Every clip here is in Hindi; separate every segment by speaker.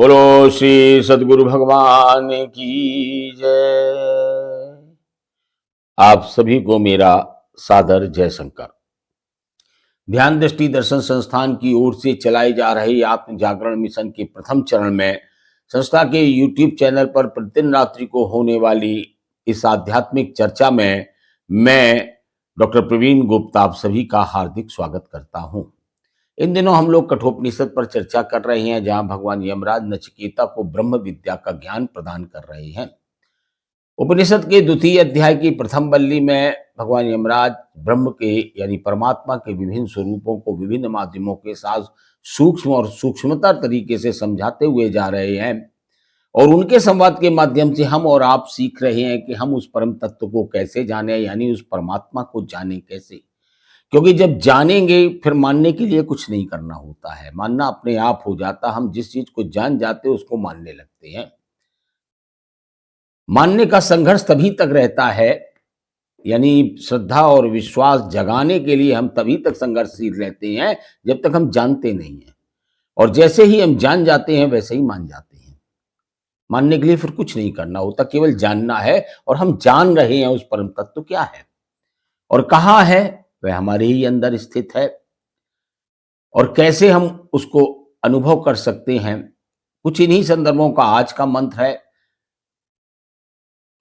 Speaker 1: बोलो श्री सद्गुरु भगवान की जय। आप सभी को मेरा सादर जय शंकर। ध्यान दृष्टि दर्शन संस्थान की ओर से चलाई जा रही आत्म जागरण मिशन के प्रथम चरण में संस्था के यूट्यूब चैनल पर प्रतिदिन रात्रि को होने वाली इस आध्यात्मिक चर्चा में मैं डॉक्टर प्रवीण गुप्ता आप सभी का हार्दिक स्वागत करता हूं। इन दिनों हम लोग कठोपनिषद पर चर्चा कर रहे हैं, जहां भगवान यमराज नचिकेता को ब्रह्म विद्या का ज्ञान प्रदान कर रहे हैं। उपनिषद के द्वितीय अध्याय की प्रथम वल्ली में भगवान यमराज ब्रह्म के यानी परमात्मा के विभिन्न स्वरूपों को विभिन्न माध्यमों के साथ सूक्ष्म और सूक्ष्मतर तरीके से समझाते हुए जा रहे हैं, और उनके संवाद के माध्यम से हम और आप सीख रहे हैं कि हम उस परम तत्व को कैसे जाने, यानी उस परमात्मा को जाने कैसे। क्योंकि जब जानेंगे फिर मानने के लिए कुछ नहीं करना होता है, मानना अपने आप हो जाता। हम जिस चीज को जान जाते हैं उसको मानने लगते हैं। मानने का संघर्ष तभी तक रहता है, यानी श्रद्धा और विश्वास जगाने के लिए हम तभी तक संघर्षशील रहते हैं जब तक हम जानते नहीं हैं। और जैसे ही हम जान जाते हैं वैसे ही मान जाते हैं। मानने के लिए फिर कुछ नहीं करना होता, केवल जानना है। और हम जान रहे हैं उस परम तत्व क्या है और कहाँ है, वह हमारे ही अंदर स्थित है। और कैसे हम उसको अनुभव कर सकते हैं, कुछ इन्हीं संदर्भों का आज का मंत्र है।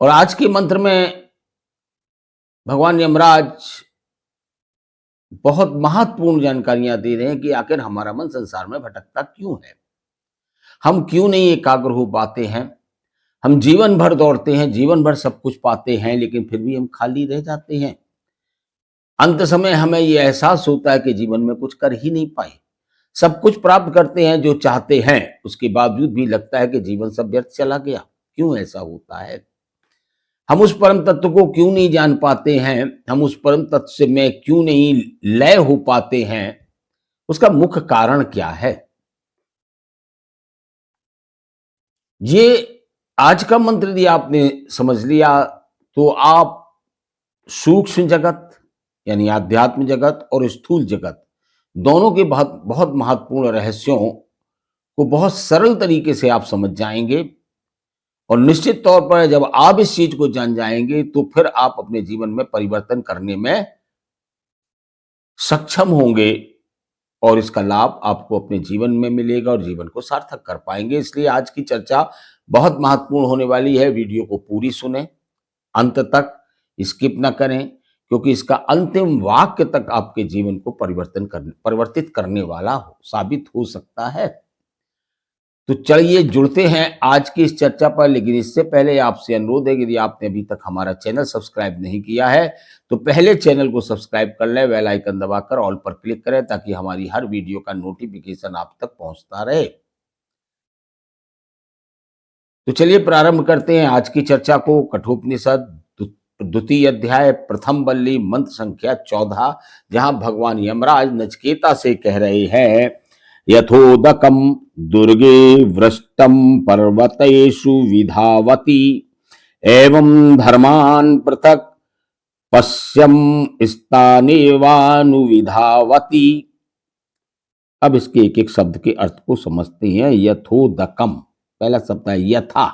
Speaker 1: और आज के मंत्र में भगवान यमराज बहुत महत्वपूर्ण जानकारियां दे रहे हैं कि आखिर हमारा मन संसार में भटकता क्यों है, हम क्यों नहीं एकाग्र हो पाते हैं। हम जीवन भर दौड़ते हैं, जीवन भर सब कुछ पाते हैं, लेकिन फिर भी हम खाली रह जाते हैं। अंत समय हमें यह एहसास होता है कि जीवन में कुछ कर ही नहीं पाए। सब कुछ प्राप्त करते हैं जो चाहते हैं, उसके बावजूद भी लगता है कि जीवन सब व्यर्थ चला गया। क्यों ऐसा होता है? हम उस परम तत्व को क्यों नहीं जान पाते हैं, हम उस परम तत्व से में क्यों नहीं लय हो पाते हैं, उसका मुख्य कारण क्या है? ये आज का मंत्र यदि आपने समझ लिया तो आप सूक्ष्म जगत यानी आध्यात्म जगत और स्थूल जगत दोनों के बहुत बहुत महत्वपूर्ण रहस्यों को बहुत सरल तरीके से आप समझ जाएंगे। और निश्चित तौर पर जब आप इस चीज को जान जाएंगे तो फिर आप अपने जीवन में परिवर्तन करने में सक्षम होंगे, और इसका लाभ आपको अपने जीवन में मिलेगा और जीवन को सार्थक कर पाएंगे। इसलिए आज की चर्चा बहुत महत्वपूर्ण होने वाली है। वीडियो को पूरी सुने, अंत तक स्किप ना करें, क्योंकि इसका अंतिम वाक्य तक आपके जीवन को परिवर्तित करने वाला साबित हो सकता है। तो चलिए जुड़ते हैं आज की इस चर्चा पर। लेकिन इससे पहले आपसे अनुरोध है कि यदि आपने अभी तक हमारा चैनल सब्सक्राइब नहीं किया है तो पहले चैनल को सब्सक्राइब कर लें, बेल आइकन दबाकर ऑल पर क्लिक करें, ताकि हमारी हर वीडियो का नोटिफिकेशन आप तक पहुंचता रहे। तो चलिए प्रारंभ करते हैं आज की चर्चा को। कठोपनिषद द्वितीय अध्याय प्रथम वल्ली मंत्र संख्या 14, जहां भगवान यमराज नचिकेता से कह रहे हैं, यथोदकम दुर्गे वृष्टम पर्वतेषु विधावती एवं धर्मान पृथक पश्यम स्थानेवानुविधावती। अब इसके एक एक शब्द के अर्थ को समझते हैं। यथोदकम, पहला शब्द है यथा।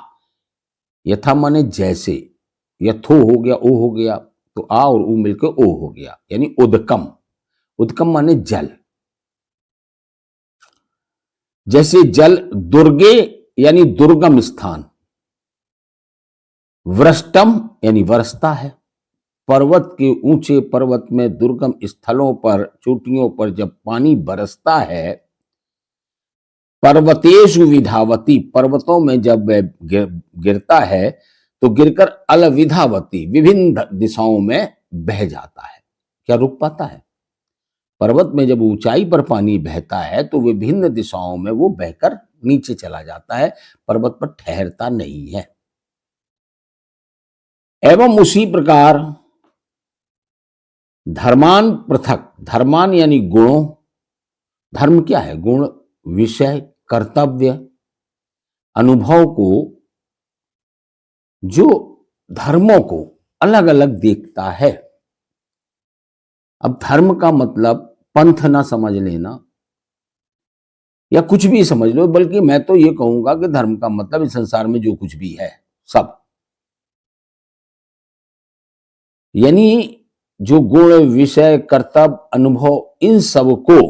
Speaker 1: यथा माने जैसे, यथो हो गया, ओ हो गया, तो आ और ऊ मिलकर ओ हो गया, यानी उदकम। उदकम माने जल, जैसे जल। दुर्गे यानी दुर्गम स्थान। वृष्टम यानी वर्षता है। पर्वत के ऊंचे पर्वत में दुर्गम स्थलों पर, चोटियों पर जब पानी बरसता है, पर्वतेषु विधावती, पर्वतों में जब गिरता है तो गिरकर अलविधावती, विभिन्न दिशाओं में बह जाता है। क्या रुक पाता है? पर्वत में जब ऊंचाई पर पानी बहता है तो विभिन्न दिशाओं में वो बहकर नीचे चला जाता है, पर्वत पर ठहरता नहीं है। एवं उसी प्रकार धर्मान पृथक, धर्मान यानी गुणों। धर्म क्या है? गुण, विषय, कर्तव्य, अनुभव को, जो धर्मों को अलग अलग देखता है। अब धर्म का मतलब पंथ ना समझ लेना, या कुछ भी समझ लो, बल्कि मैं तो ये कहूंगा कि धर्म का मतलब इस संसार में जो कुछ भी है सब, यानी जो गुण, विषय, कर्तव्य, अनुभव, इन सब को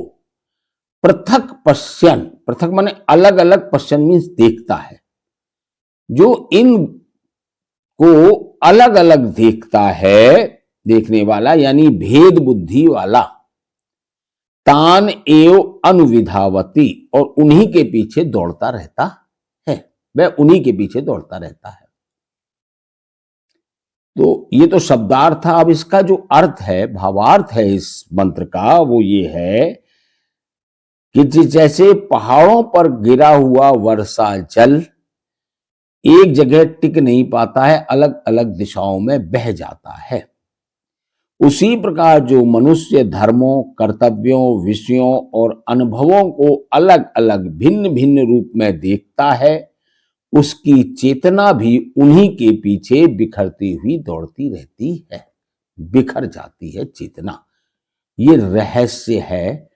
Speaker 1: पृथक पश्यन, पृथक माने अलग अलग, पश्यन मीन्स देखता है, जो इन को अलग अलग देखता है, देखने वाला यानी भेद बुद्धि वाला, तान एव अनुविधावती, और उन्हीं के पीछे दौड़ता रहता है, वह उन्हीं के पीछे दौड़ता रहता है। तो ये तो शब्दार्थ था। अब इसका जो अर्थ है, भावार्थ है इस मंत्र का, वो ये है कि जैसे पहाड़ों पर गिरा हुआ वर्षा जल एक जगह टिक नहीं पाता है, अलग अलग दिशाओं में बह जाता है, उसी प्रकार जो मनुष्य धर्मों, कर्तव्यों, विषयों और अनुभवों को अलग अलग भिन्न भिन्न रूप में देखता है, उसकी चेतना भी उन्हीं के पीछे बिखरती हुई दौड़ती रहती है, बिखर जाती है चेतना। ये रहस्य है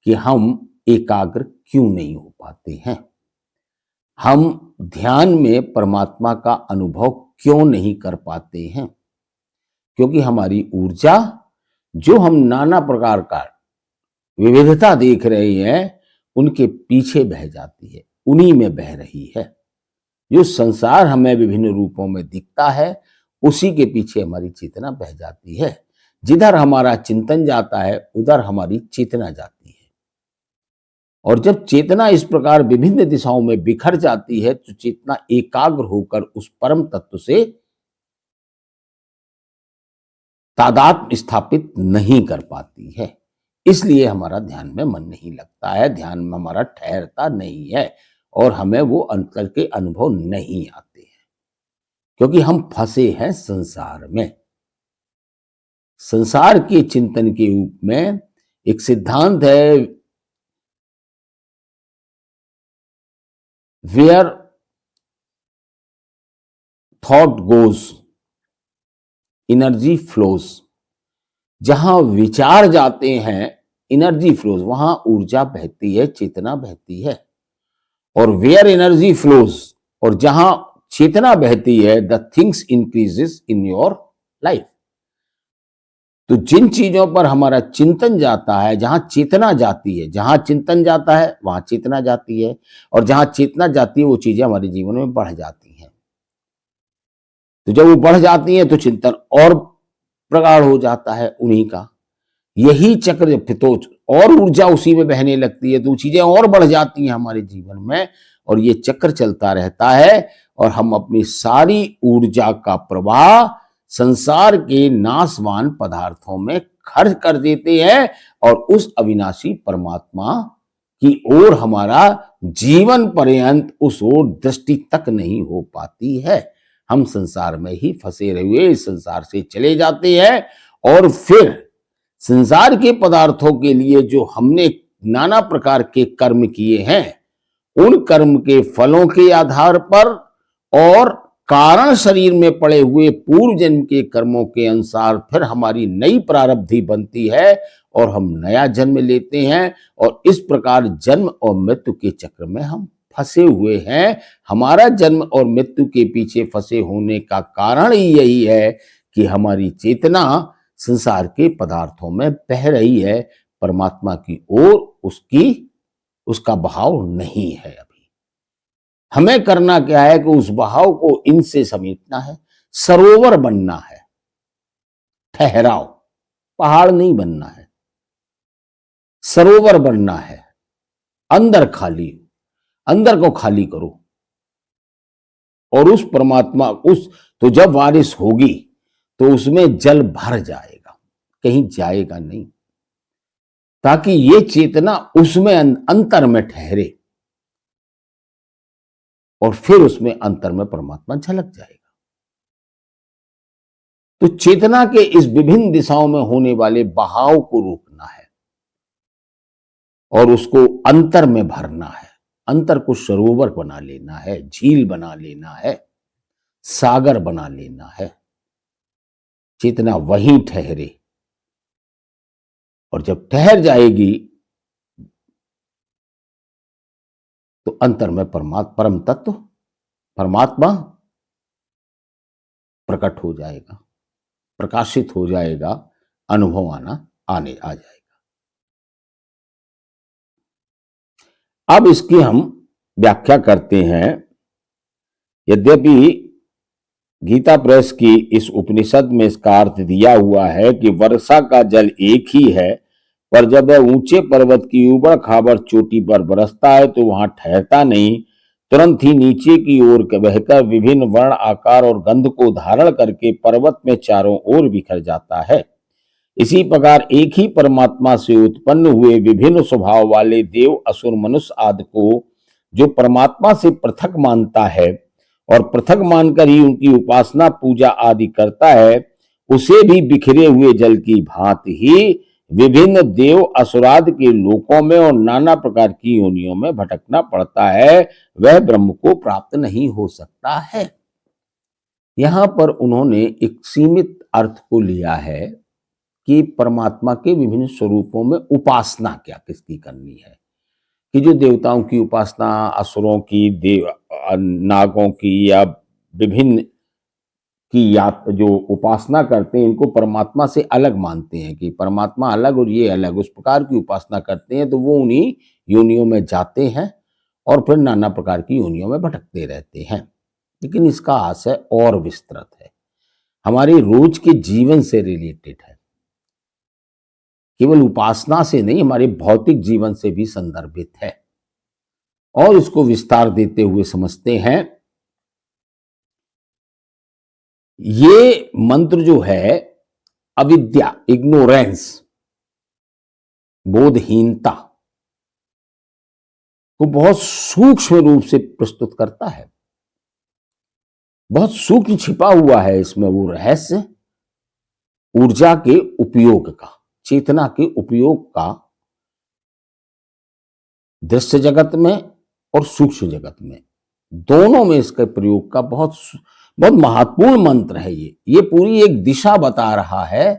Speaker 1: कि हम एकाग्र क्यों नहीं हो पाते हैं, हम ध्यान में परमात्मा का अनुभव क्यों नहीं कर पाते हैं, क्योंकि हमारी ऊर्जा, जो हम नाना प्रकार का विविधता देख रहे हैं, उनके पीछे बह जाती है, उन्हीं में बह रही है। जो संसार हमें विभिन्न रूपों में दिखता है, उसी के पीछे हमारी चेतना बह जाती है। जिधर हमारा चिंतन जाता है, उधर हमारी चेतना जाती है, और जब चेतना इस प्रकार विभिन्न दिशाओं में बिखर जाती है, तो चेतना एकाग्र होकर उस परम तत्व से तादात्म्य स्थापित नहीं कर पाती है। इसलिए हमारा ध्यान में मन नहीं लगता है, ध्यान में हमारा ठहरता नहीं है, और हमें वो अंतर के अनुभव नहीं आते हैं, क्योंकि हम फंसे हैं संसार में। संसार के चिंतन के रूप में एक सिद्धांत है, where thought goes energy flows. जहां विचार जाते हैं, एनर्जी फ्लोज, वहां ऊर्जा बहती है, चेतना बहती है। और वेयर एनर्जी फ्लोज, और जहां चेतना बहती है, the things increases in your life. तो जिन चीजों पर हमारा चिंतन जाता है, जहां चेतना जाती है, जहां चिंतन जाता है वहां चेतना जाती है, और जहां चेतना जाती है वो चीजें हमारे जीवन में बढ़ जाती हैं। तो जब वो बढ़ जाती हैं तो चिंतन और प्रगाढ़ हो जाता है उन्हीं का। यही चक्र जब फितोच और ऊर्जा उसी में बहने लगती है, तो चीजें और बढ़ जाती हैं हमारे जीवन में, और ये चक्र चलता रहता है, और हम अपनी सारी ऊर्जा का प्रवाह संसार के नाशवान पदार्थों में खर्च कर देते हैं, और उस अविनाशी परमात्मा की ओर हमारा जीवन पर्यंत उस ओर दृष्टि तक नहीं हो पाती है। हम संसार में ही फंसे हुए इस संसार से चले जाते हैं, और फिर संसार के पदार्थों के लिए जो हमने नाना प्रकार के कर्म किए हैं, उन कर्म के फलों के आधार पर और कारण शरीर में पड़े हुए पूर्व जन्म के कर्मों के अनुसार फिर हमारी नई प्रारब्धि बनती है, और हम नया जन्म लेते हैं, और इस प्रकार जन्म और मृत्यु के चक्र में हम फंसे हुए हैं। हमारा जन्म और मृत्यु के पीछे फंसे होने का कारण ही यही है कि हमारी चेतना संसार के पदार्थों में बह रही है, परमात्मा की ओर उसका बहाव नहीं है। अभी हमें करना क्या है कि उस बहाव को इनसे समेटना है, सरोवर बनना है, ठहराव, पहाड़ नहीं बनना है, सरोवर बनना है। अंदर खाली, अंदर को खाली करो, और उस परमात्मा तो जब बारिश होगी तो उसमें जल भर जाएगा, कहीं जाएगा नहीं, ताकि ये चेतना उसमें अंतर में ठहरे, और फिर उसमें अंतर में परमात्मा झलक जाएगा। तो चेतना के इस विभिन्न दिशाओं में होने वाले बहाव को रोकना है, और उसको अंतर में भरना है। अंतर को सरोवर बना लेना है, झील बना लेना है, सागर बना लेना है। चेतना वहीं ठहरे, और जब ठहर जाएगी तो अंतर में परम तत्व परमात्मा प्रकट हो जाएगा, प्रकाशित हो जाएगा, अनुभव आने आ जाएगा। अब इसकी हम व्याख्या करते हैं। यद्यपि गीता प्रेस की इस उपनिषद में इसका अर्थ दिया हुआ है कि वर्षा का जल एक ही है, पर जब वह ऊंचे पर्वत की उबड़ खाबड़ चोटी पर बरसता है तो वहां ठहरता नहीं, तुरंत ही नीचे की ओर बहकर विभिन्न वर्ण आकार और गंध को धारण करके पर्वत में चारों ओर बिखर जाता है। इसी प्रकार एक ही परमात्मा से उत्पन्न हुए विभिन्न स्वभाव वाले देव, असुर, मनुष्य आदि को जो परमात्मा से पृथक मानता है और पृथक मानकर ही उनकी उपासना पूजा आदि करता है, उसे भी बिखरे हुए जल की भांति ही विभिन्न देव असुरादि के लोकों में और नाना प्रकार की योनियों में भटकना पड़ता है, वह ब्रह्म को प्राप्त नहीं हो सकता है। यहां पर उन्होंने एक सीमित अर्थ को लिया है कि परमात्मा के विभिन्न स्वरूपों में उपासना क्या किसकी करनी है, कि जो देवताओं की उपासना, असुरों की, देव नागों की या विभिन्न की या जो उपासना करते हैं, इनको परमात्मा से अलग मानते हैं कि परमात्मा अलग और ये अलग, उस प्रकार की उपासना करते हैं तो वो उन्हीं योनियों में जाते हैं और फिर नाना प्रकार की योनियों में भटकते रहते हैं। लेकिन इसका आशय और विस्तृत है, हमारे रोज के जीवन से रिलेटेड है, केवल उपासना से नहीं, हमारे भौतिक जीवन से भी संदर्भित है। और इसको विस्तार देते हुए समझते हैं, ये मंत्र जो है अविद्या, इग्नोरेंस, बोधहीनता को बहुत सूक्ष्म रूप से प्रस्तुत करता है। बहुत सूक्ष्म छिपा हुआ है इसमें वो रहस्य ऊर्जा के उपयोग का, चेतना के उपयोग का, दृश्य जगत में और सूक्ष्म जगत में, दोनों में इसके प्रयोग का बहुत बहुत महत्वपूर्ण मंत्र है। ये पूरी एक दिशा बता रहा है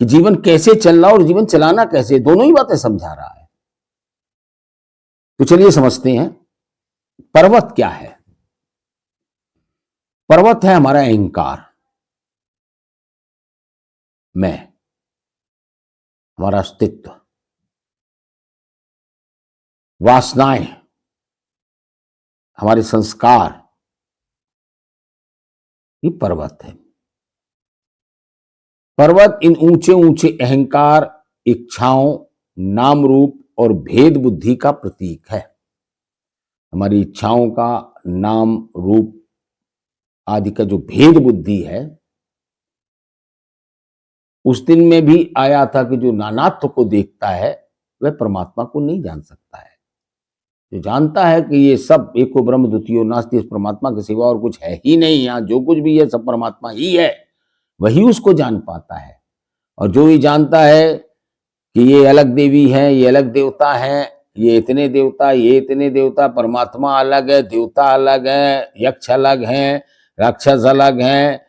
Speaker 1: कि जीवन कैसे चल रहा और जीवन चलाना कैसे, दोनों ही बातें समझा रहा है। तो चलिए समझते हैं पर्वत क्या है। पर्वत है हमारा अहंकार, मैं, हमारा अस्तित्व, वासनाएं, हमारे संस्कार, ये पर्वत है। पर्वत इन ऊंचे ऊंचे अहंकार, इच्छाओं, नाम रूप और भेद बुद्धि का प्रतीक है। हमारी इच्छाओं का, नाम रूप आदि का जो भेद बुद्धि है, उस दिन में भी आया था कि जो नानात्व को देखता है वह परमात्मा को नहीं जान सकता है। जो जानता है कि ये सब एको ब्रह्म द्वितीयो नास्ति, इस परमात्मा के सिवा और कुछ है ही नहीं, यहाँ जो कुछ भी है सब परमात्मा ही है, वही उसको जान पाता है। और जो ही जानता है कि ये अलग देवी है, ये अलग देवता है, ये इतने देवता, ये इतने देवता, परमात्मा अलग है, देवता अलग है, यक्ष अलग है, राक्षस अलग है,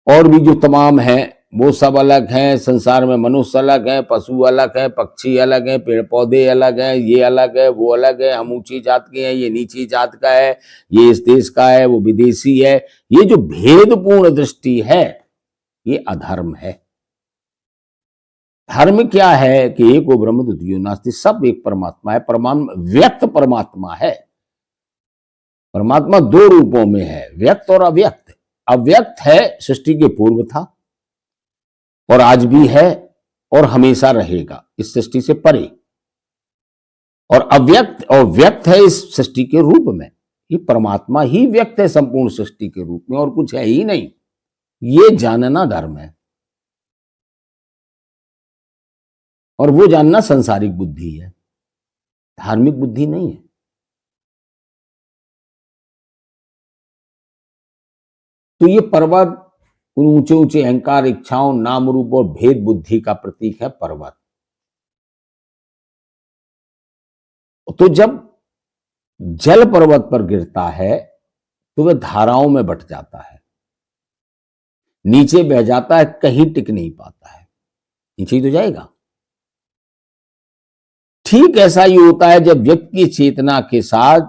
Speaker 1: और भी जो तमाम है वो सब अलग हैं। संसार में मनुष्य अलग है, पशु अलग है, पक्षी अलग है, पेड़ पौधे अलग हैं, ये अलग है, वो अलग है, हम ऊंची जात के हैं, ये नीची जात का है, ये इस देश का है, वो विदेशी है। ये जो भेदपूर्ण दृष्टि है ये अधर्म है। धर्म क्या है कि एक वो ब्रह्म द्वितीयो नास्ति, सब एक परमात्मा है, व्यक्त परमात्मा है। परमात्मा दो रूपों में है, व्यक्त और अव्यक्त। अव्यक्त है, सृष्टि के पूर्व था और आज भी है और हमेशा रहेगा इस सृष्टि से परे, और अव्यक्त और व्यक्त है इस सृष्टि के रूप में। ये परमात्मा ही व्यक्त है संपूर्ण सृष्टि के रूप में और कुछ है ही नहीं। ये जानना धर्म है और वो जानना सांसारिक बुद्धि है, धार्मिक बुद्धि नहीं है। तो ये पर्वत उन ऊंचे ऊंचे अहंकार, इच्छाओं, नाम रूप और भेद बुद्धि का प्रतीक है पर्वत। तो जब जल पर्वत पर गिरता है तो वह धाराओं में बट जाता है, नीचे बह जाता है, कहीं टिक नहीं पाता है, नीचे ही तो जाएगा। ठीक ऐसा ही होता है जब व्यक्ति की चेतना के साथ,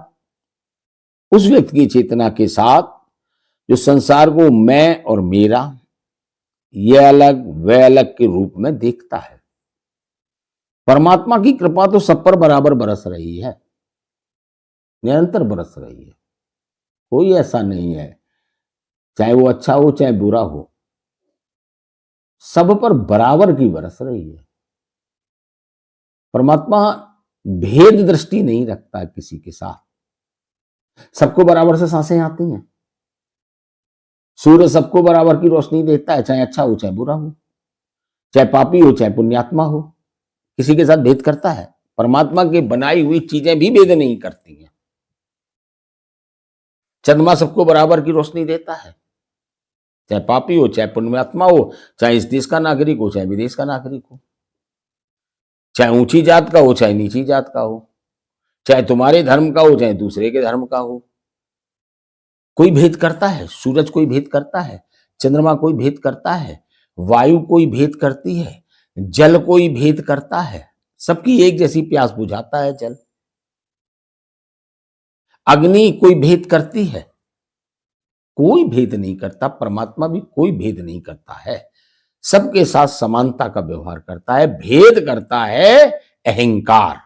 Speaker 1: उस व्यक्ति की चेतना के साथ जो संसार को मैं और मेरा, ये अलग वह अलग के रूप में देखता है। परमात्मा की कृपा तो सब पर बराबर बरस रही है, निरंतर बरस रही है। कोई ऐसा नहीं है, चाहे वो अच्छा हो चाहे बुरा हो, सब पर बराबर की बरस रही है। परमात्मा भेद दृष्टि नहीं रखता किसी के साथ। सबको बराबर से सांसें आती हैं। सूर्य सबको बराबर की रोशनी देता है, चाहे अच्छा हो चाहे बुरा हो, चाहे पापी हो चाहे पुण्यात्मा हो। किसी के साथ भेद करता है? परमात्मा की बनाई हुई चीजें भी भेद नहीं करती हैं। चंद्रमा सबको बराबर की रोशनी देता है, चाहे पापी हो चाहे पुण्यात्मा हो, चाहे इस देश का नागरिक हो चाहे विदेश का नागरिक हो, चाहे ऊंची जात का हो चाहे नीची जात का हो, चाहे तुम्हारे धर्म का हो चाहे दूसरे के धर्म का हो। कोई भेद करता है? सूरज कोई भेद करता है? चंद्रमा कोई भेद करता है? वायु कोई भेद करती है? जल कोई भेद करता है? सबकी एक जैसी प्यास बुझाता है जल। अग्नि कोई भेद करती है? कोई भेद नहीं करता। परमात्मा भी कोई भेद नहीं करता है, सबके साथ समानता का व्यवहार करता है। भेद करता है अहंकार।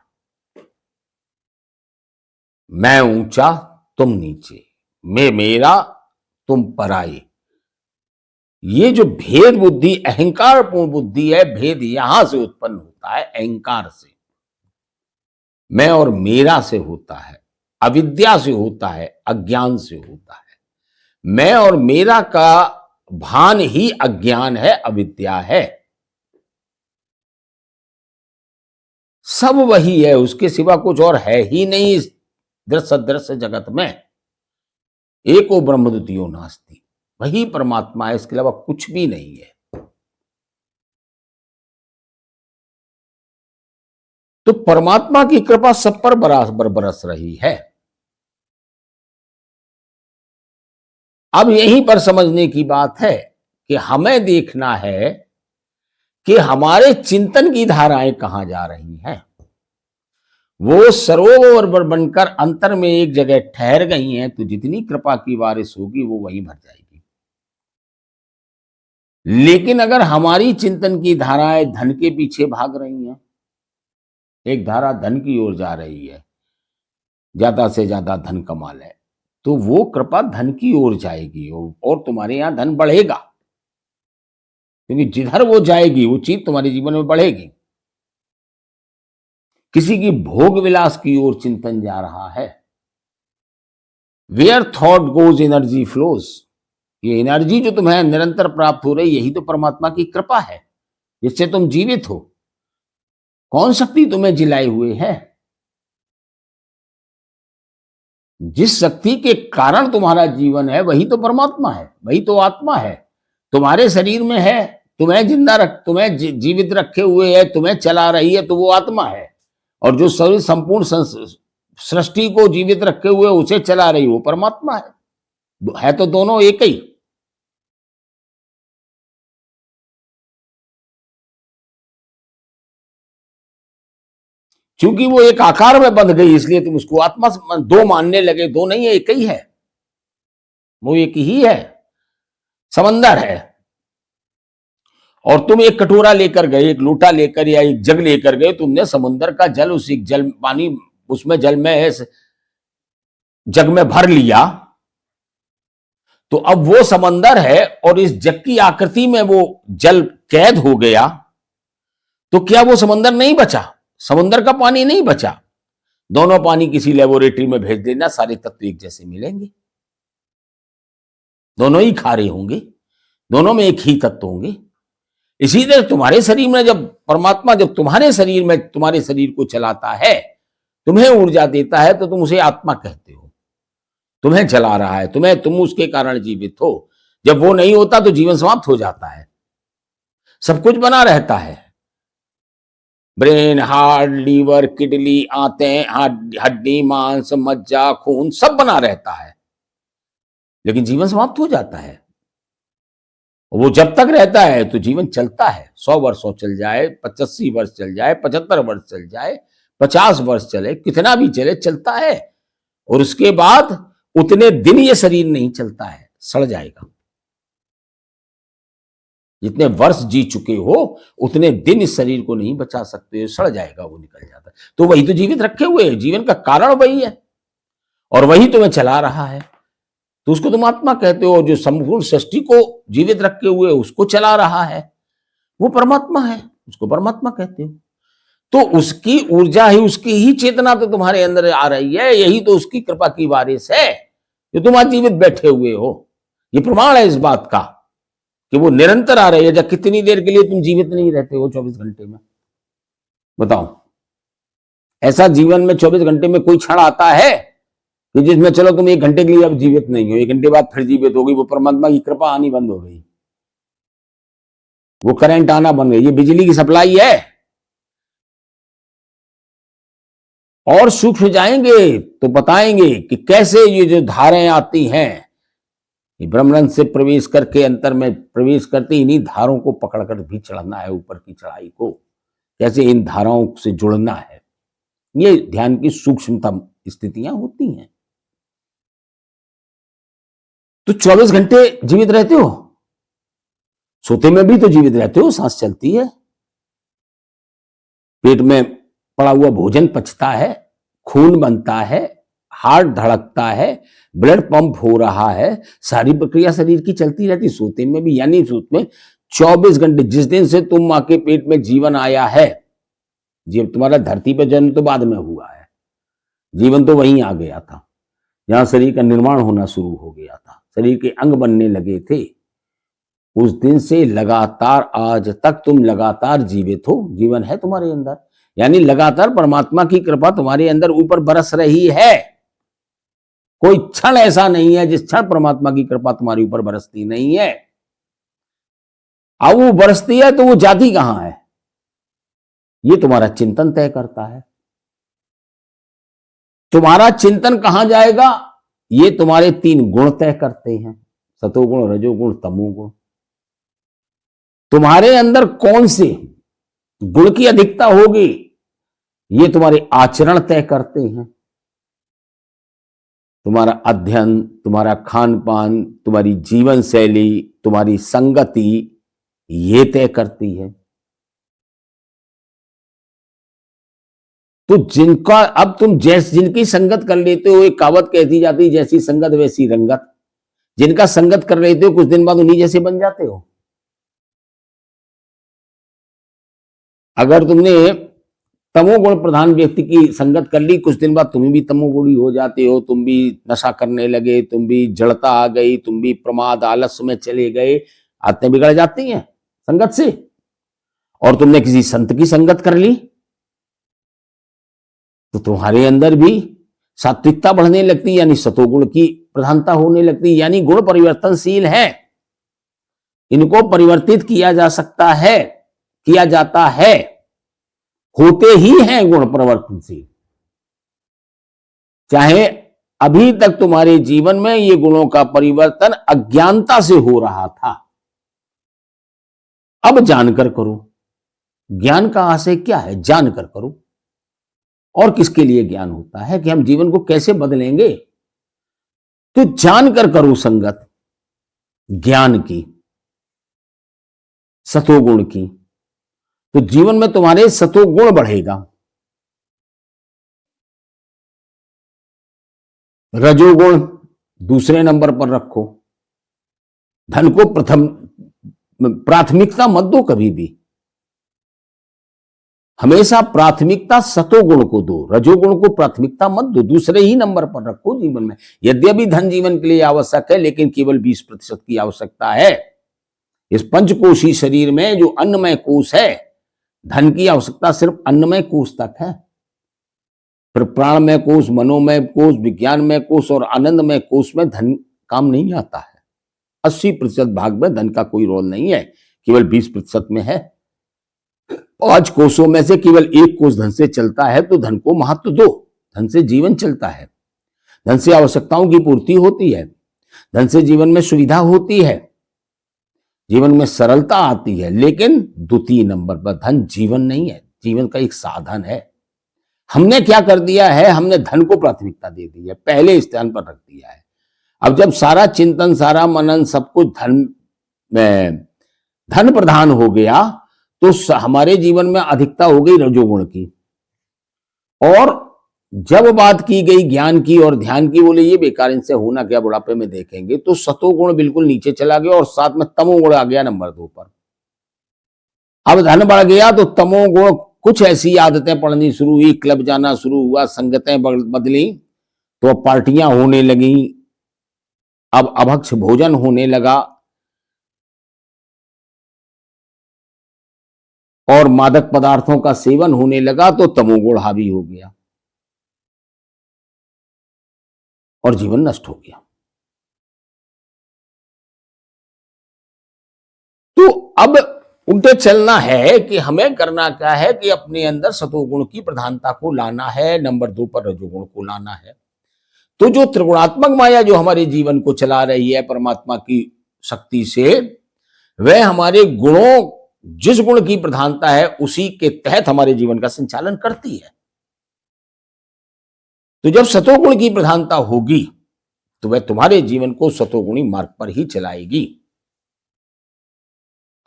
Speaker 1: मैं ऊंचा तुम नीचे, मैं मेरा तुम पराये। ये जो भेद बुद्धि, अहंकार पूर्ण बुद्धि है, भेद यहां से उत्पन्न होता है, अहंकार से। मैं और मेरा से होता है, अविद्या से होता है, अज्ञान से होता है। मैं और मेरा का भान ही अज्ञान है, अविद्या है। सब वही है, उसके सिवा कुछ और है ही नहीं इस दृश्य दृश्य जगत में। एको ब्रह्म द्वितीयो नास्ति, वही परमात्मा है, इसके अलावा कुछ भी नहीं है। तो परमात्मा की कृपा सब पर बराबर बरस रही है। अब यहीं पर समझने की बात है कि हमें देखना है कि हमारे चिंतन की धाराएं कहां जा रही हैं। वो सरोवर बनकर अंतर में एक जगह ठहर गई हैं, तो जितनी कृपा की बारिश होगी वो वहीं भर जाएगी। लेकिन अगर हमारी चिंतन की धाराएं धन के पीछे भाग रही हैं, एक धारा धन की ओर जा रही है, ज्यादा से ज्यादा धन कमा ले, तो वो कृपा धन की ओर जाएगी और तुम्हारे यहां धन बढ़ेगा, क्योंकि जिधर वो जाएगी वो चीज तुम्हारे जीवन में बढ़ेगी। किसी की भोग विलास की ओर चिंतन जा रहा है, where thought goes energy flows. ये एनर्जी जो तुम्हें निरंतर प्राप्त हो रही, यही तो परमात्मा की कृपा है, जिससे तुम जीवित हो। कौन शक्ति तुम्हें जिलाए हुए है? जिस शक्ति के कारण तुम्हारा जीवन है वही तो परमात्मा है, वही तो आत्मा है। तुम्हारे शरीर में है, तुम्हें जीवित रखे हुए है, तुम्हें चला रही है, तो वो आत्मा है। और जो शरीर संपूर्ण सृष्टि को जीवित रखे हुए उसे चला रही, वो परमात्मा है तो दोनों एक ही। क्योंकि वो एक आकार में बंध गई, इसलिए तुम उसको आत्मा दो मानने लगे। दो नहीं है, एक ही है, वो एक ही है, समंदर है। और तुम एक कटोरा लेकर गए, एक लोटा लेकर या एक जग लेकर गए, तुमने समुद्र का जल उस जल पानी उसमें जल में जग में भर लिया, तो अब वो समंदर है और इस जग की आकृति में वो जल कैद हो गया, तो क्या वो समंदर नहीं बचा? समुद्र का पानी नहीं बचा। दोनों पानी किसी लेबोरेटरी में भेज देना, सारे तत्व एक जैसे मिलेंगे, दोनों ही खारे होंगे, दोनों में एक ही तत्व होंगे। इसी तरह तुम्हारे शरीर में जब परमात्मा जब तुम्हारे शरीर में तुम्हारे शरीर को चलाता है, तुम्हें ऊर्जा देता है, तो तुम उसे आत्मा कहते हो। तुम्हें चला रहा है, तुम उसके कारण जीवित हो। जब वो नहीं होता तो जीवन समाप्त हो जाता है। सब कुछ बना रहता है, ब्रेन, हार्ट, लीवर, किडनी, आंतें, हड्डी, मांस, मज्जा, खून सब बना रहता है, लेकिन जीवन समाप्त हो जाता है। वो जब तक रहता है तो जीवन चलता है। 100 वर्ष चल जाए, 85 वर्ष चल जाए, 75 वर्ष चल जाए, 50 वर्ष चले, कितना भी चले, चलता है। और उसके बाद उतने दिन ये शरीर नहीं चलता है, सड़ जाएगा। जितने वर्ष जी चुके हो उतने दिन इस शरीर को नहीं बचा सकते, सड़ जाएगा, वो निकल जाता है। तो वही तो जीवित रखे हुए है, जीवन का कारण वही है और वही तुम्हें चला रहा है। तो उसको तुम आत्मा कहते हो। जो संपूर्ण सृष्टि को जीवित रखे हुए उसको चला रहा है वो परमात्मा है, उसको परमात्मा कहते हो। तो उसकी ऊर्जा ही, उसकी ही चेतना तो तुम्हारे अंदर आ रही है, यही तो उसकी कृपा की बारिश है जो तुम आज जीवित बैठे हुए हो। ये प्रमाण है इस बात का कि वो निरंतर आ रही है। जब कितनी देर के लिए तुम जीवित नहीं रहते हो 24 घंटे में, बताओ। ऐसा जीवन में 24 घंटे में कोई क्षण आता है कि जिसमें चलो तुम 1 घंटे के लिए अब जीवित नहीं हो, 1 घंटे बाद फिर जीवित हो गई, वो परमात्मा की कृपा आनी बंद हो गई, वो करंट आना बंद गई। ये बिजली की सप्लाई है। और सूक्ष्म जाएंगे तो बताएंगे कि कैसे ये जो धाराएं आती हैं, ये ब्रह्मरंध्र से प्रवेश करके अंतर में प्रवेश करते, इन्हीं धारों को पकड़कर भी चढ़ना है ऊपर की चढ़ाई को, कैसे इन धाराओं से जुड़ना है। ये ध्यान की सूक्ष्मतम स्थितियां होती हैं। तो 24 घंटे जीवित रहते हो, सोते में भी तो जीवित रहते हो, सांस चलती है, पेट में पड़ा हुआ भोजन पचता है, खून बनता है, हार्ट धड़कता है, ब्लड पंप हो रहा है, सारी प्रक्रिया शरीर की चलती रहती, सोते में भी। यानी सोते में 24 घंटे, जिस दिन से तुम मां के पेट में जीवन आया है, जीव तुम्हारा धरती पर जन्म तो बाद में हुआ है, जीवन तो वहीं आ गया था जहां शरीर का निर्माण होना शुरू हो गया था, शरीर के अंग बनने लगे थे। उस दिन से लगातार आज तक तुम लगातार जीवित हो, जीवन है तुम्हारे अंदर। यानी लगातार परमात्मा की कृपा तुम्हारे अंदर ऊपर बरस रही है। कोई क्षण ऐसा नहीं है जिस क्षण परमात्मा की कृपा तुम्हारे ऊपर बरसती नहीं है। अब वो बरसती है तो वो जाती कहां है, ये तुम्हारा चिंतन तय करता है। तुम्हारा चिंतन कहां जाएगा, ये तुम्हारे 3 गुण तय करते हैं, सतोगुण, रजोगुण, तमोगुण। तुम्हारे अंदर कौन से गुण की अधिकता होगी, ये तुम्हारे आचरण तय करते हैं। तुम्हारा अध्ययन, तुम्हारा खान पान, तुम्हारी जीवन शैली, तुम्हारी संगति, ये तय करती है। तो जिनका अब तुम जिनकी संगत कर लेते हो, एक कहावत कहती जाती, जैसी संगत वैसी रंगत। जिनका संगत कर लेते हो कुछ दिन बाद उन्हीं जैसे बन जाते हो। अगर तुमने तमोगुण प्रधान व्यक्ति की संगत कर ली, कुछ दिन बाद तुम भी तमोगुणी हो जाते हो, तुम भी नशा करने लगे, तुम भी जड़ता आ गई, तुम भी प्रमाद आलस्य में चले गए, आदतें बिगड़ जाती हैं संगत से। और तुमने किसी संत की संगत कर ली तो तुम्हारे अंदर भी सात्विकता बढ़ने लगती, यानी सतोगुण की प्रधानता होने लगती। यानी गुण परिवर्तनशील है, इनको परिवर्तित किया जा सकता है, किया जाता है, होते ही हैं गुण परिवर्तनशील। चाहे अभी तक तुम्हारे जीवन में ये गुणों का परिवर्तन अज्ञानता से हो रहा था, अब जानकर करो। ज्ञान का आशय क्या है, जानकर करो। और किसके लिए ज्ञान होता है कि हम जीवन को कैसे बदलेंगे, तो जानकर करो संगत ज्ञान की, सतोगुण की, तो जीवन में तुम्हारे सतोगुण बढ़ेगा। रजोगुण दूसरे नंबर पर रखो, धन को प्रथम प्राथमिकता मत दो कभी भी, हमेशा प्राथमिकता सतोगुण को दो, रजोगुण को प्राथमिकता मत दो, दूसरे ही नंबर पर रखो जीवन में। यद्यपि धन जीवन के लिए आवश्यक है, लेकिन केवल 20% की आवश्यकता है। इस पंचकोशी शरीर में जो अन्नमय कोश है, धन की आवश्यकता सिर्फ अन्नमय कोश तक है। फिर प्राणमय कोश, मनोमय कोश, विज्ञानमय कोश और आनंदमय कोश में धन काम नहीं आता है। 80% भाग में धन का कोई रोल नहीं है, केवल 20% में है। 5 कोषों में से केवल 1 कोष धन से चलता है, तो धन को महत्व दो। धन से जीवन चलता है, धन से आवश्यकताओं की पूर्ति होती है, धन से जीवन में सुविधा होती है, जीवन में सरलता आती है। लेकिन द्वितीय नंबर पर धन जीवन नहीं है, जीवन का एक साधन है। हमने क्या कर दिया है, हमने धन को प्राथमिकता दे दी है, पहले स्थान पर रख दिया है। अब जब सारा चिंतन, सारा मनन, सब कुछ में धन प्रधान हो गया, तो हमारे जीवन में अधिकता हो गई रजोगुण की। और जब बात की गई ज्ञान की और ध्यान की, बोले ये बेकार, इनसे होना क्या, बुढ़ापे में देखेंगे, तो सतोगुण बिल्कुल नीचे चला गया और साथ में तमोगुण आ गया नंबर 2 पर। अब धन बढ़ गया तो तमोगुण, कुछ ऐसी आदतें पड़नी शुरू हुई, क्लब जाना शुरू हुआ, संगतें बदली, तो पार्टियां होने लगी, अब अभक्ष भोजन होने लगा और मादक पदार्थों का सेवन होने लगा, तो तमोगुण हावी हो गया और जीवन नष्ट हो गया। तो अब उल्टे चलना है कि हमें करना क्या है कि अपने अंदर सतोगुण की प्रधानता को लाना है, नंबर 2 पर रजोगुण को लाना है। तो जो त्रिगुणात्मक माया जो हमारे जीवन को चला रही है परमात्मा की शक्ति से, वह हमारे गुणों, जिस गुण की प्रधानता है उसी के तहत हमारे जीवन का संचालन करती है। तो जब सतोगुण की प्रधानता होगी तो वह तुम्हारे जीवन को सतोगुणी मार्ग पर ही चलाएगी।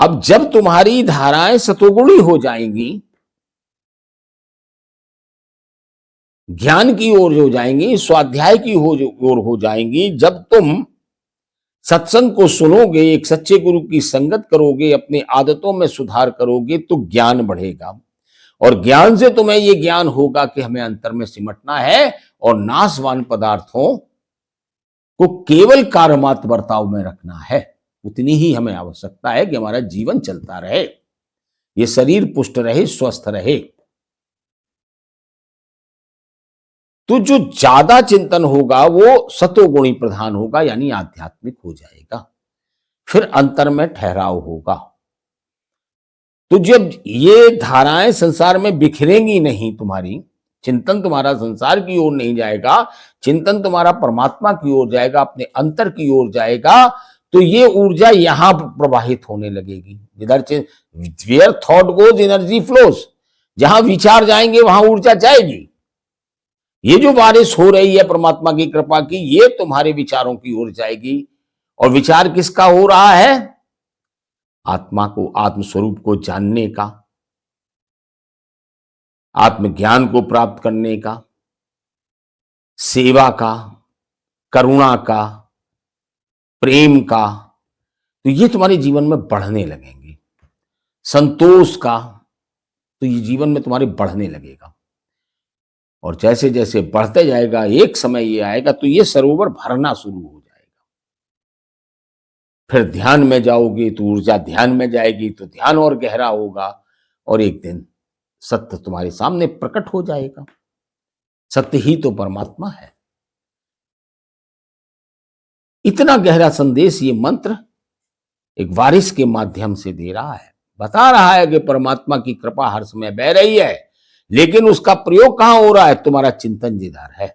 Speaker 1: अब जब तुम्हारी धाराएं सतोगुणी हो जाएंगी, ज्ञान की ओर हो जाएंगी, स्वाध्याय की ओर हो जाएंगी, जब तुम सत्संग को सुनोगे, एक सच्चे गुरु की संगत करोगे, अपनी आदतों में सुधार करोगे, तो ज्ञान बढ़ेगा। और ज्ञान से तुम्हें यह ज्ञान होगा कि हमें अंतर में सिमटना है और नाशवान पदार्थों को केवल कार्यमात्र बर्ताव में रखना है। उतनी ही हमें आवश्यकता है कि हमारा जीवन चलता रहे, ये शरीर पुष्ट रहे, स्वस्थ रहे। तो जो ज्यादा चिंतन होगा वो सतोगुणी प्रधान होगा, यानी आध्यात्मिक हो जाएगा, फिर अंतर में ठहराव होगा। तो जब ये धाराएं संसार में बिखरेंगी नहीं, तुम्हारी चिंतन तुम्हारा संसार की ओर नहीं जाएगा, चिंतन तुम्हारा परमात्मा की ओर जाएगा, अपने अंतर की ओर जाएगा, तो ये ऊर्जा यहां प्रवाहित होने लगेगी। जिधर where thought goes energy flows, जहां विचार जाएंगे वहां ऊर्जा जाएगी। ये जो बारिश हो रही है परमात्मा की कृपा की, ये तुम्हारे विचारों की ओर जाएगी। और विचार किसका हो रहा है? आत्मा को, आत्मस्वरूप को जानने का, आत्मज्ञान को प्राप्त करने का, सेवा का, करुणा का, प्रेम का। तो ये तुम्हारे जीवन में बढ़ने लगेंगे। संतोष का, तो ये जीवन में तुम्हारे बढ़ने लगेगा। और जैसे जैसे बढ़ते जाएगा, एक समय ये आएगा तो ये सरोवर भरना शुरू हो जाएगा। फिर ध्यान में जाओगे तो ऊर्जा ध्यान में जाएगी, तो ध्यान और गहरा होगा और एक दिन सत्य तुम्हारे सामने प्रकट हो जाएगा। सत्य ही तो परमात्मा है। इतना गहरा संदेश ये मंत्र एक वारिस के माध्यम से दे रहा है, बता रहा है कि परमात्मा की कृपा हर समय बह रही है, लेकिन उसका प्रयोग कहां हो रहा है? तुम्हारा चिंतन जिधर है,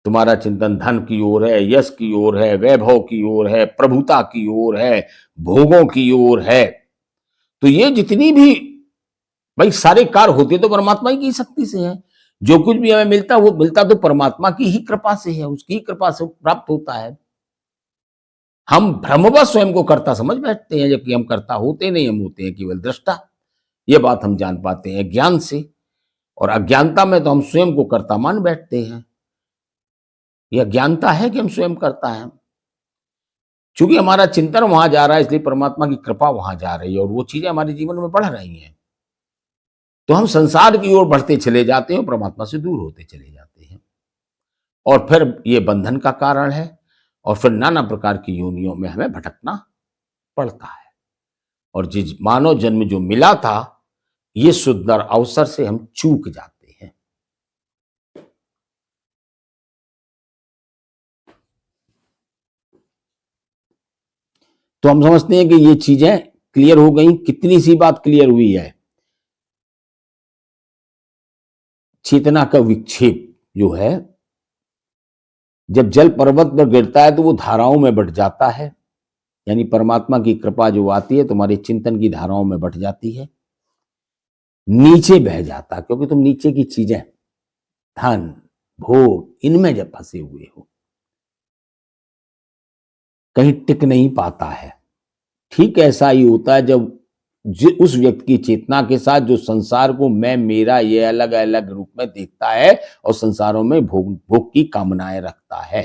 Speaker 1: तुम्हारा चिंतन धन की ओर है, यश की ओर है, वैभव की ओर है, प्रभुता की ओर है, भोगों की ओर है, तो ये जितनी भी भाई सारे कार्य होते तो परमात्मा की शक्ति से है। जो कुछ भी हमें मिलता वो मिलता तो परमात्मा की ही कृपा से है, उसकी ही कृपा से प्राप्त होता है। हम भ्रमवश स्वयं को कर्ता समझ बैठते हैं, जबकि हम कर्ता होते नहीं, हम होते हैं केवल दृष्टा। ये बात हम जान पाते हैं ज्ञान से, और अज्ञानता में तो हम स्वयं को कर्ता मान बैठते हैं। यह अज्ञानता है कि हम स्वयं कर्ता हैं। चूंकि हमारा चिंतन वहां जा रहा है, इसलिए परमात्मा की कृपा वहां जा रही है और वो चीजें हमारे जीवन में बढ़ रही हैं। तो हम संसार की ओर बढ़ते चले जाते हैं, परमात्मा से दूर होते चले जाते हैं, और फिर ये बंधन का कारण है, और फिर नाना प्रकार की योनियों में हमें भटकना पड़ता है। और जिस मानव जन्म जो मिला था, ये सुंदर अवसर से हम चूक जाते हैं। तो हम समझते हैं कि ये चीजें क्लियर हो गई। कितनी सी बात क्लियर हुई है? चेतना का विक्षेप जो है, जब जल पर्वत पर गिरता है तो वो धाराओं में बट जाता है, यानी परमात्मा की कृपा जो आती है तुम्हारे चिंतन की धाराओं में बट जाती है। नीचे बह जाता, क्योंकि तुम नीचे की चीजें, धन, भोग, इनमें जब फंसे हुए हो, कहीं टिक नहीं पाता है। ठीक ऐसा ही होता है जब उस व्यक्ति की चेतना के साथ जो संसार को मैं, मेरा, ये अलग अलग रूप में देखता है और संसारों में भोग भोग की कामनाएं रखता है,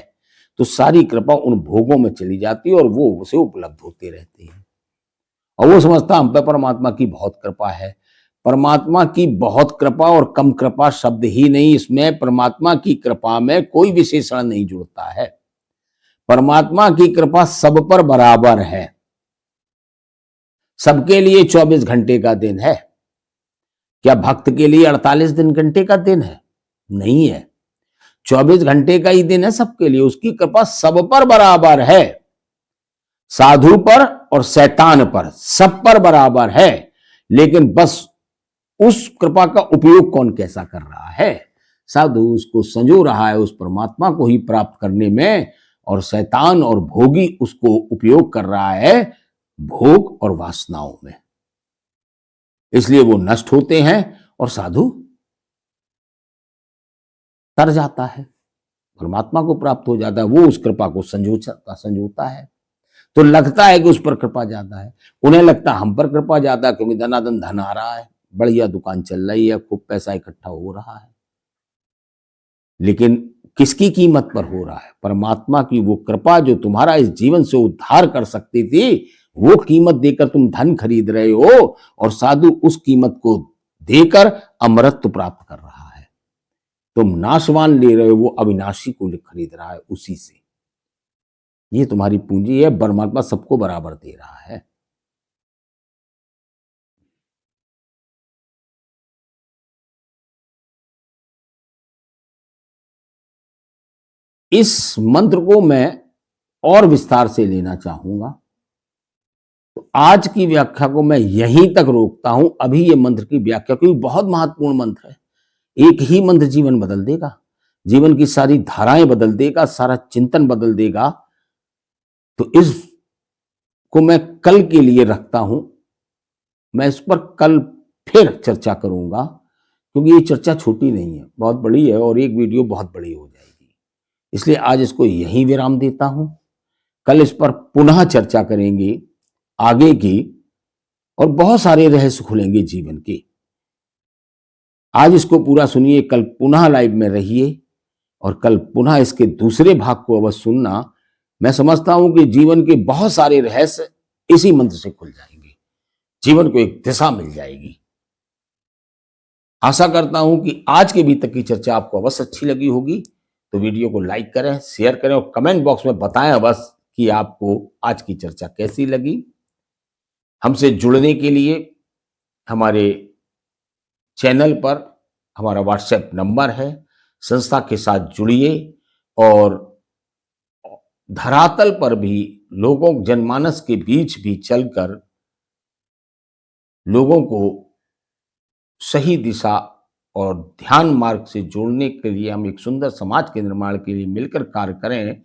Speaker 1: तो सारी कृपा उन भोगों में चली जाती है और वो उसे उपलब्ध होते रहते हैं। और वो समझता हम पे परमात्मा की बहुत कृपा है। परमात्मा की बहुत कृपा और कम कृपा शब्द ही नहीं, इसमें परमात्मा की कृपा में कोई विशेषण नहीं जुड़ता है। परमात्मा की कृपा सब पर बराबर है। सबके लिए 24 घंटे का दिन है। क्या भक्त के लिए 48 घंटे का दिन है? नहीं है। 24 घंटे का ही दिन है सबके लिए। उसकी कृपा सब पर बराबर है, साधु पर और शैतान पर, सब पर बराबर है। लेकिन बस उस कृपा का उपयोग कौन कैसा कर रहा है। साधु उसको संजो रहा है उस परमात्मा को ही प्राप्त करने में, और शैतान और भोगी उसको उपयोग कर रहा है भोग और वासनाओं में। इसलिए वो नष्ट होते हैं और साधु तर जाता है, परमात्मा को प्राप्त हो जाता है। वो उस कृपा को संजोता है। तो लगता है कि उस पर कृपा ज्यादा है, उन्हें लगता है हम पर कृपा ज्यादा, क्योंकि धनाधन धन आ रहा है, बढ़िया दुकान चल रही है, खूब पैसा इकट्ठा हो रहा है। लेकिन किसकी कीमत पर हो रहा है? परमात्मा की वो कृपा जो तुम्हारा इस जीवन से उद्धार कर सकती थी, वो कीमत देकर तुम धन खरीद रहे हो, और साधु उस कीमत को देकर अमरत्व प्राप्त कर रहा है। तुम नाशवान ले रहे हो, वो अविनाशी को खरीद रहा है उसी से। ये तुम्हारी पूंजी है, परमात्मा सबको बराबर दे रहा है। इस मंत्र को मैं और विस्तार से लेना चाहूंगा, तो आज की व्याख्या को मैं यहीं तक रोकता हूं। अभी ये मंत्र की व्याख्या, क्योंकि बहुत महत्वपूर्ण मंत्र है। एक ही मंत्र जीवन बदल देगा, जीवन की सारी धाराएं बदल देगा, सारा चिंतन बदल देगा। तो इस को मैं कल के लिए रखता हूं। मैं इस पर कल फिर चर्चा करूंगा, क्योंकि ये चर्चा छोटी नहीं है, बहुत बड़ी है, और एक वीडियो बहुत बड़ी हो जाएगी। इसलिए आज इसको यहीं विराम देता हूं। कल इस पर पुनः चर्चा करेंगे आगे की, और बहुत सारे रहस्य खुलेंगे जीवन के। आज इसको पूरा सुनिए, कल पुनः लाइव में रहिए, और कल पुनः इसके दूसरे भाग को अवश्य सुनना। मैं समझता हूं कि जीवन के बहुत सारे रहस्य इसी मंत्र से खुल जाएंगे, जीवन को एक दिशा मिल जाएगी। आशा करता हूं कि आज के भी तक की चर्चा आपको अवश्य अच्छी लगी होगी। तो वीडियो को लाइक करें, शेयर करें, और कमेंट बॉक्स में बताएं अवश्य कि आपको आज की चर्चा कैसी लगी। हमसे जुड़ने के लिए हमारे चैनल पर हमारा व्हाट्सएप नंबर है, संस्था के साथ जुड़िए, और धरातल पर भी लोगों, जनमानस के बीच भी चलकर लोगों को सही दिशा और ध्यान मार्ग से जोड़ने के लिए हम एक सुंदर समाज के निर्माण के लिए मिलकर कार्य करें।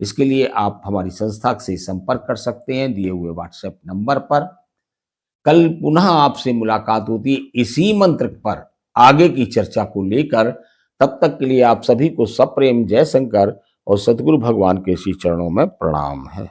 Speaker 1: इसके लिए आप हमारी संस्था से संपर्क कर सकते हैं दिए हुए व्हाट्सएप नंबर पर। कल पुनः आपसे मुलाकात होती है इसी मंत्र पर आगे की चर्चा को लेकर। तब तक के लिए आप सभी को सप्रेम जय शंकर और सतगुरु भगवान के श्री चरणों में प्रणाम है।